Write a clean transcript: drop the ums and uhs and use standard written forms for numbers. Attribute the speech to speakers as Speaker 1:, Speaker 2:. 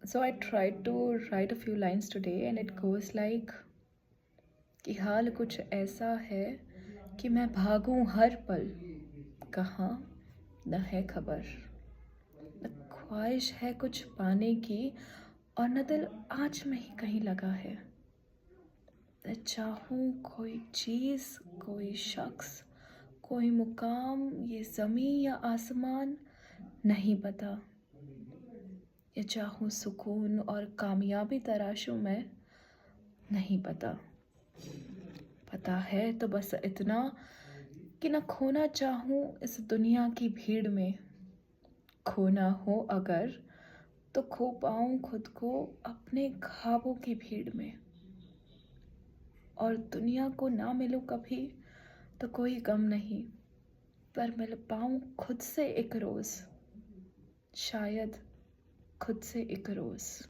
Speaker 1: So I tried to write a few lines today and it goes like कि हाल कुछ ऐसा है कि मैं भागूं हर पल, कहाँ न है खबर। न ख्वाहिश है कुछ पाने की और न दिल आज में ही कहीं लगा है। मैं चाहूँ कोई चीज़, कोई शख्स, कोई मुकाम, ये ज़मीं या आसमान, नहीं पता। ये चाहूँ सुकून और कामयाबी तराशूं मैं, नहीं पता। पता है तो बस इतना कि न खोना चाहूँ इस दुनिया की भीड़ में। खोना हो अगर तो खो पाऊँ खुद को अपने ख्वाबों की भीड़ में। और दुनिया को ना मिलूं कभी तो कोई गम नहीं, पर मिल पाऊँ खुद से एक रोज़, शायद खुद से एक रोज़।